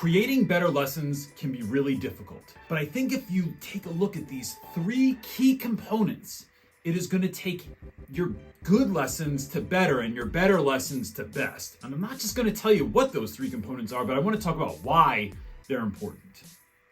Creating better lessons can be really difficult, but I think if you take a look at these 3 key components, it is going to take your good lessons to better and your better lessons to best. And I'm not just going to tell you what those 3 components are, but I want to talk about why they're important.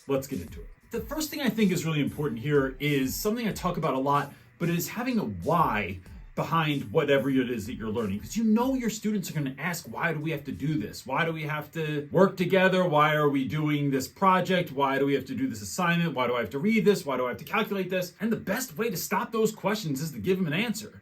Let's get into it. The first thing I think is really important here is something I talk about a lot, but it is having a why behind whatever it is that you're learning. Because you know your students are going to ask, why do we have to do this? Why do we have to work together? Why are we doing this project? Why do we have to do this assignment? Why do I have to read this? Why do I have to calculate this? And the best way to stop those questions is to give them an answer.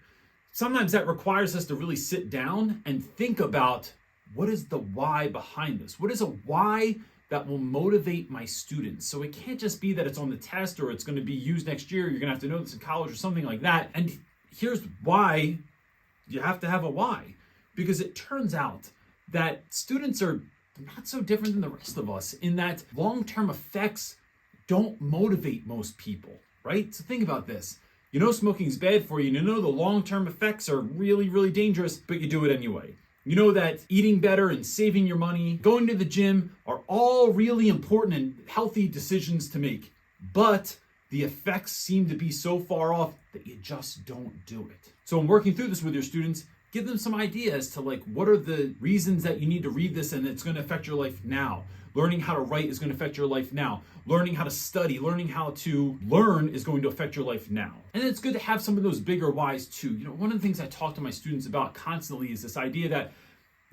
Sometimes that requires us to really sit down and think about, what is the why behind this? What is a why that will motivate my students? So it can't just be that it's on the test or it's going to be used next year. You're going to have to know this in college or something like that. And here's why you have to have a why. Because it turns out that students are not so different than the rest of us in that long-term effects don't motivate most people, right? So think about this. You know smoking is bad for you, and you know the long-term effects are really, really dangerous, but you do it anyway. You know that eating better and saving your money, going to the gym are all really important and healthy decisions to make, but the effects seem to be so far off that you just don't do it. So in working through this with your students, give them some ideas to what are the reasons that you need to read this and it's going to affect your life now. Learning how to write is going to affect your life now. Learning how to study, learning how to learn is going to affect your life now. And it's good to have some of those bigger whys too. One of the things I talk to my students about constantly is this idea that,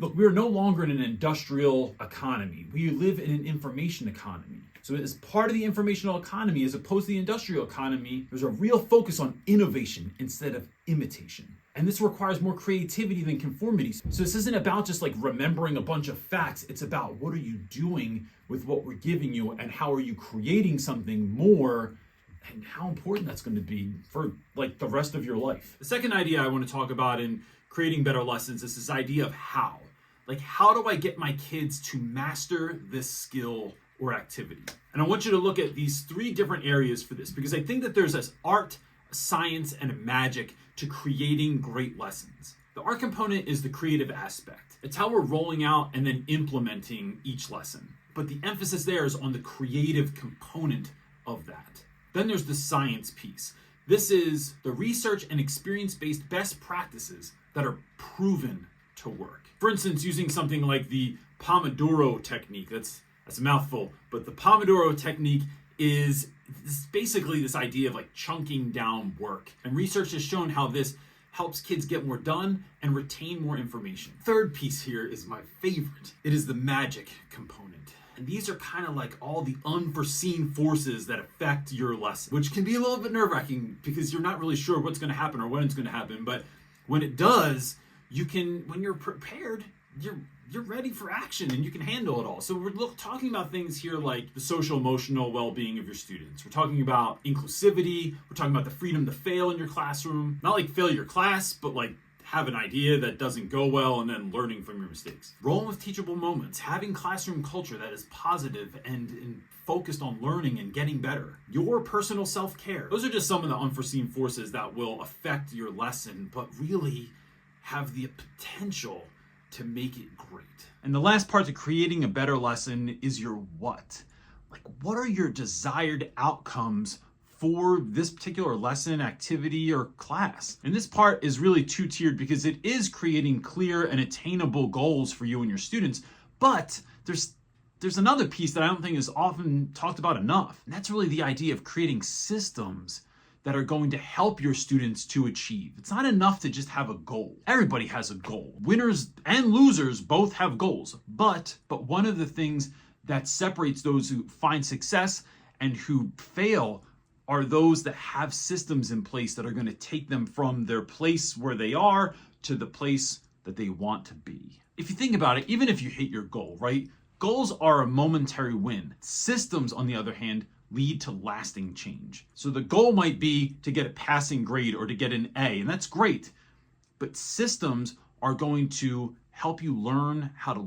look, we are no longer in an industrial economy. We live in an information economy. So as part of the informational economy, as opposed to the industrial economy, there's a real focus on innovation instead of imitation. And this requires more creativity than conformity. So this isn't about just remembering a bunch of facts. It's about what are you doing with what we're giving you and how are you creating something more and how important that's going to be for the rest of your life. The second idea I want to talk about in creating better lessons is this idea of how. How do I get my kids to master this skill or activity? And I want you to look at these 3 different areas for this, because I think that there's this art, a science, and a magic to creating great lessons. The art component is the creative aspect. It's how we're rolling out and then implementing each lesson. But the emphasis there is on the creative component of that. Then there's the science piece. This is the research and experience-based best practices that are proven to work. For instance, using something like the Pomodoro technique. That's a mouthful, but the Pomodoro technique is basically this idea of chunking down work. And research has shown how this helps kids get more done and retain more information. Third piece here is my favorite. It is the magic component. And these are kind of all the unforeseen forces that affect your lesson, which can be a little bit nerve-wracking because you're not really sure what's going to happen or when it's going to happen. But when it does, you can, when you're prepared, you're ready for action and you can handle it all. So we're talking about things here like the social emotional well-being of your students. We're talking about inclusivity. We're talking about the freedom to fail in your classroom. Not fail your class, but have an idea that doesn't go well and then learning from your mistakes. Rolling with teachable moments, having classroom culture that is positive and focused on learning and getting better. Your personal self-care. Those are just some of the unforeseen forces that will affect your lesson, but really have the potential to make it great. And the last part to creating a better lesson is your what. What are your desired outcomes for this particular lesson, activity, or class? And this part is really 2-tiered because it is creating clear and attainable goals for you and your students, but there's another piece that I don't think is often talked about enough, and that's really the idea of creating systems that are going to help your students to achieve. It's not enough to just have a goal. Everybody has a goal. Winners and losers both have goals, but one of the things that separates those who find success and who fail are those that have systems in place that are going to take them from their place where they are to the place that they want to be. If you think about it, even if you hit your goal, right? Goals are a momentary win. Systems, on the other hand, lead to lasting change. So the goal might be to get a passing grade or to get an A, and that's great. But systems are going to help you learn how to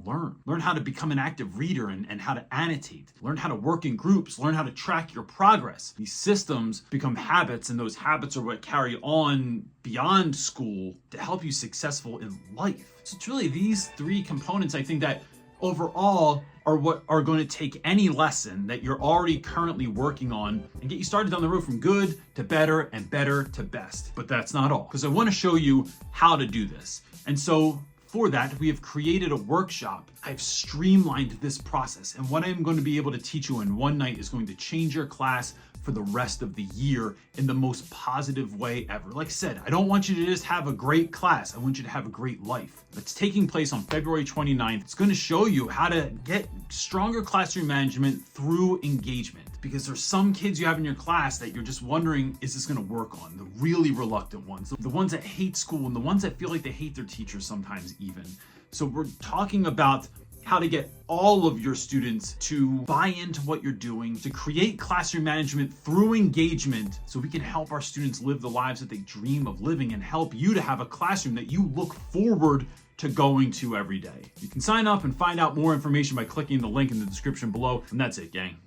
learn how to become an active reader and how to annotate, learn how to work in groups, learn how to track your progress. These systems become habits, and those habits are what carry on beyond school to help you successful in life. So it's really these 3 components, I think, that overall are what are going to take any lesson that you're already currently working on and get you started down the road from good to better and better to best. But that's not all, because I want to show you how to do this. And so for that, we have created a workshop. I've streamlined this process, and what I'm going to be able to teach you in one night is going to change your class for the rest of the year in the most positive way ever. Like I said, I don't want you to just have a great class. I want you to have a great life. It's taking place on February 29th. It's going to show you how to get stronger classroom management through engagement, because there's some kids you have in your class that you're just wondering, is this going to work on? The really reluctant ones, the ones that hate school, and the ones that feel like they hate their teachers sometimes even. So we're talking about how to get all of your students to buy into what you're doing, to create classroom management through engagement, so we can help our students live the lives that they dream of living and help you to have a classroom that you look forward to going to every day. You can sign up and find out more information by clicking the link in the description below. And that's it, gang.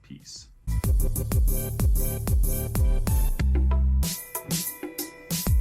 Peace.